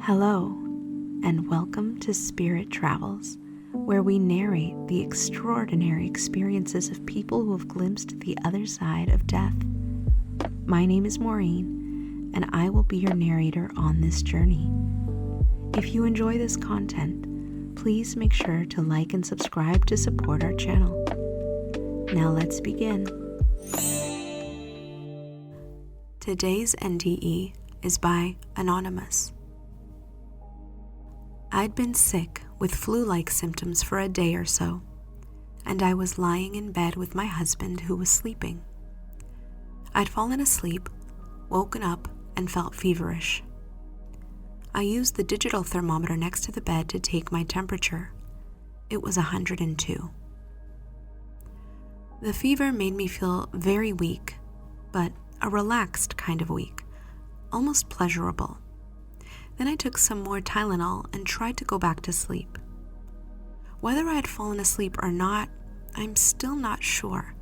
Hello, and welcome to Spirit Travels, where we narrate the extraordinary experiences of people who have glimpsed the other side of death. My name is Maureen, and I will be your narrator on this journey. If you enjoy this content, please make sure to like and subscribe to support our channel. Now let's begin. Today's NDE is by Anonymous. I'd been sick with flu-like symptoms for a day or so, and I was lying in bed with my husband who was sleeping. I'd fallen asleep, woken up, and felt feverish. I used the digital thermometer next to the bed to take my temperature. It was 102. The fever made me feel very weak, but a relaxed kind of weak, almost pleasurable. Then I took some more Tylenol and tried to go back to sleep. Whether I had fallen asleep or not, I'm still not sure,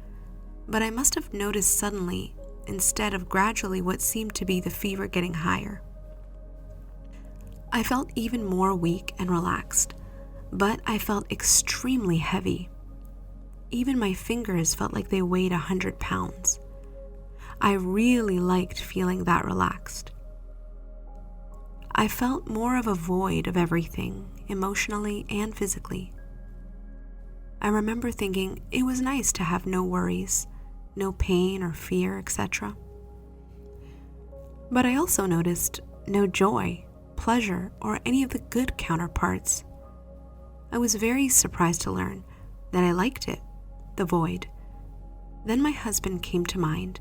but I must have noticed suddenly, instead of gradually, what seemed to be the fever getting higher. I felt even more weak and relaxed, but I felt extremely heavy. Even my fingers felt like they weighed 100 pounds. I really liked feeling that relaxed. I felt more of a void of everything, emotionally and physically. I remember thinking it was nice to have no worries, no pain or fear, etc. But I also noticed no joy, pleasure, or any of the good counterparts. I was very surprised to learn that I liked it, the void. Then my husband came to mind,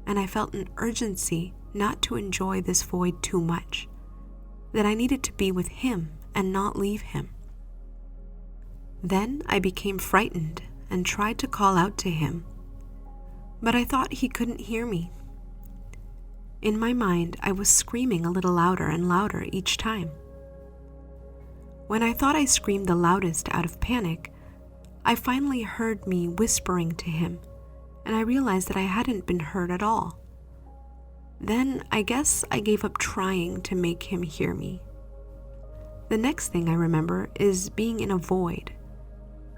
and I felt an urgency not to enjoy this void too much, that I needed to be with him and not leave him. Then I became frightened and tried to call out to him, but I thought he couldn't hear me. In my mind, I was screaming a little louder and louder each time. When I thought I screamed the loudest out of panic, I finally heard me whispering to him, and I realized that I hadn't been heard at all. Then I guess I gave up trying to make him hear me. The next thing I remember is being in a void.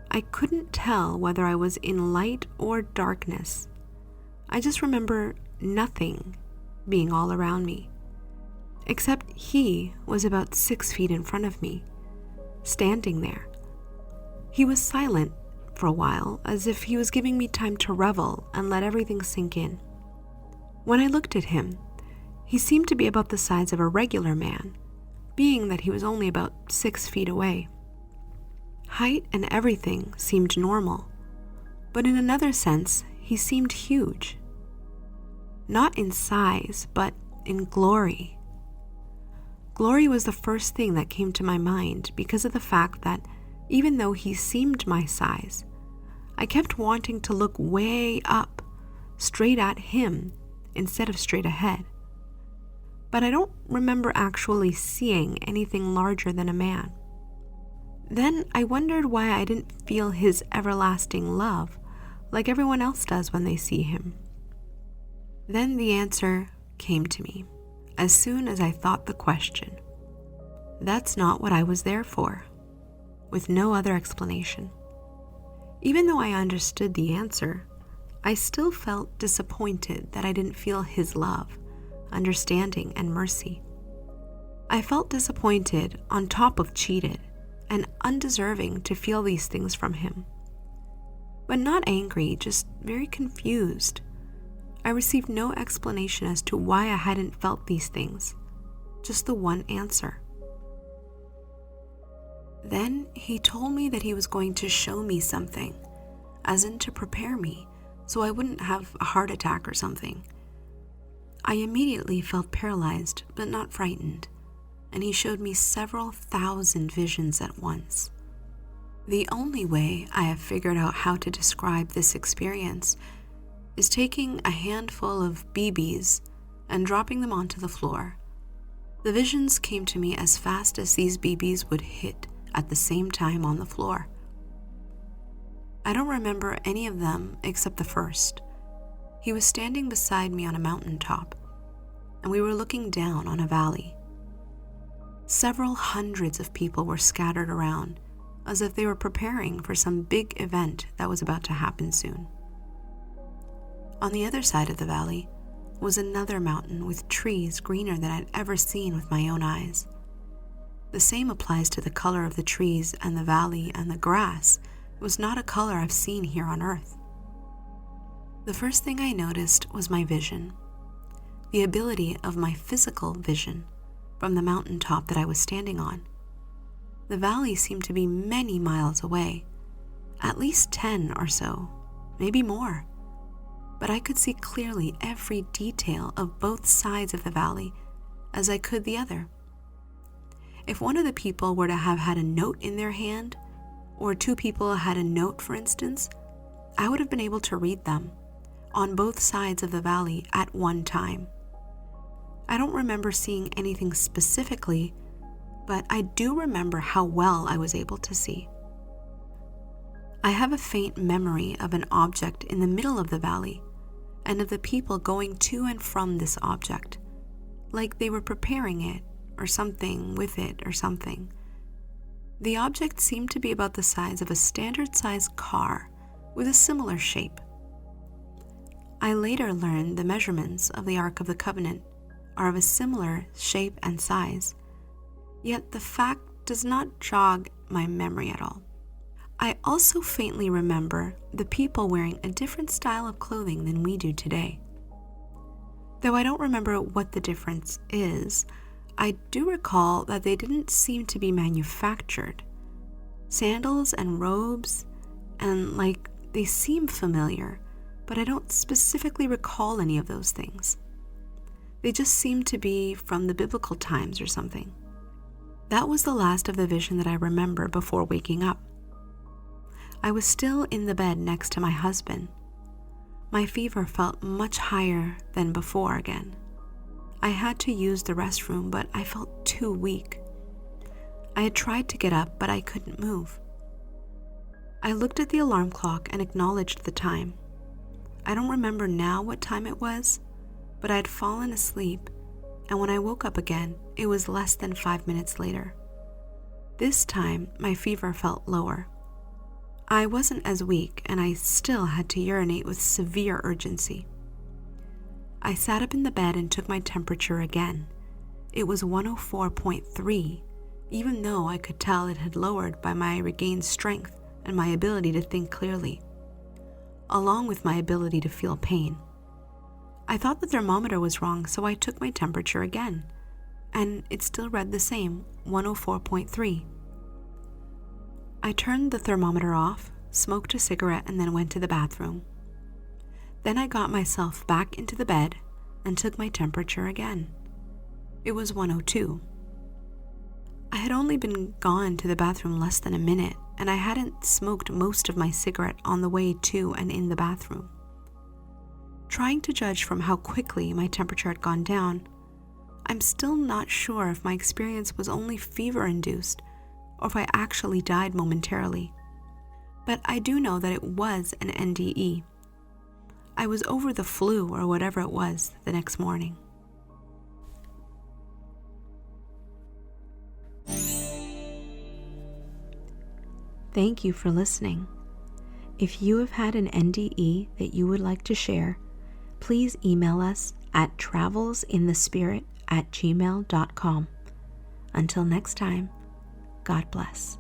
I couldn't tell whether I was in light or darkness. I just remember nothing being all around me, except he was about 6 feet in front of me, standing there. He was silent for a while, as if he was giving me time to revel and let everything sink in. When I looked at him, he seemed to be about the size of a regular man, being that he was only about 6 feet away. Height and everything seemed normal, but in another sense, he seemed huge. Not in size, but in glory. Glory was the first thing that came to my mind because of the fact that even though he seemed my size, I kept wanting to look way up, straight at him, instead of straight ahead. But I don't remember actually seeing anything larger than a man. Then I wondered why I didn't feel his everlasting love like everyone else does when they see him. Then the answer came to me as soon as I thought the question. That's not what I was there for, with no other explanation. Even though I understood the answer, I still felt disappointed that I didn't feel his love, understanding, and mercy. I felt disappointed on top of cheated and undeserving to feel these things from him. But not angry, just very confused. I received no explanation as to why I hadn't felt these things, just the one answer. Then he told me that he was going to show me something, as in to prepare me, so I wouldn't have a heart attack or something. I immediately felt paralyzed, but not frightened, and he showed me several thousand visions at once. The only way I have figured out how to describe this experience is taking a handful of BBs and dropping them onto the floor. The visions came to me as fast as these BBs would hit at the same time on the floor. I don't remember any of them except the first. He was standing beside me on a mountaintop, and we were looking down on a valley. Several hundreds of people were scattered around, as if they were preparing for some big event that was about to happen soon. On the other side of the valley was another mountain with trees greener than I'd ever seen with my own eyes. The same applies to the color of the trees and the valley, and the grass was not a color I've seen here on Earth. The first thing I noticed was my vision, the ability of my physical vision from the mountaintop that I was standing on. The valley seemed to be many miles away, at least 10 or so, maybe more. But I could see clearly every detail of both sides of the valley as I could the other. If one of the people were to have had a note in their hand, or two people had a note, for instance, I would have been able to read them on both sides of the valley at one time. I don't remember seeing anything specifically, but I do remember how well I was able to see. I have a faint memory of an object in the middle of the valley and of the people going to and from this object, like they were preparing it or something with it or something. The object seemed to be about the size of a standard-sized car with a similar shape. I later learned the measurements of the Ark of the Covenant are of a similar shape and size, yet the fact does not jog my memory at all. I also faintly remember the people wearing a different style of clothing than we do today. Though I don't remember what the difference is, I do recall that they didn't seem to be manufactured. Sandals and robes, and they seem familiar, but I don't specifically recall any of those things. They just seem to be from the biblical times or something. That was the last of the vision that I remember before waking up. I was still in the bed next to my husband. My fever felt much higher than before again. I had to use the restroom, but I felt too weak. I had tried to get up, but I couldn't move. I looked at the alarm clock and acknowledged the time. I don't remember now what time it was, but I had fallen asleep, and when I woke up again, it was less than 5 minutes later. This time, my fever felt lower. I wasn't as weak, and I still had to urinate with severe urgency. I sat up in the bed and took my temperature again. It was 104.3, even though I could tell it had lowered by my regained strength and my ability to think clearly, along with my ability to feel pain. I thought the thermometer was wrong, so I took my temperature again, and it still read the same, 104.3. I turned the thermometer off, smoked a cigarette, and then went to the bathroom. Then I got myself back into the bed and took my temperature again. It was 102. I had only been gone to the bathroom less than a minute, and I hadn't smoked most of my cigarette on the way to and in the bathroom. Trying to judge from how quickly my temperature had gone down, I'm still not sure if my experience was only fever-induced or if I actually died momentarily. But I do know that it was an NDE. I was over the flu or whatever it was the next morning. Thank you for listening. If you have had an NDE that you would like to share, please email us at travelsinthespirit@gmail.com. Until next time, God bless.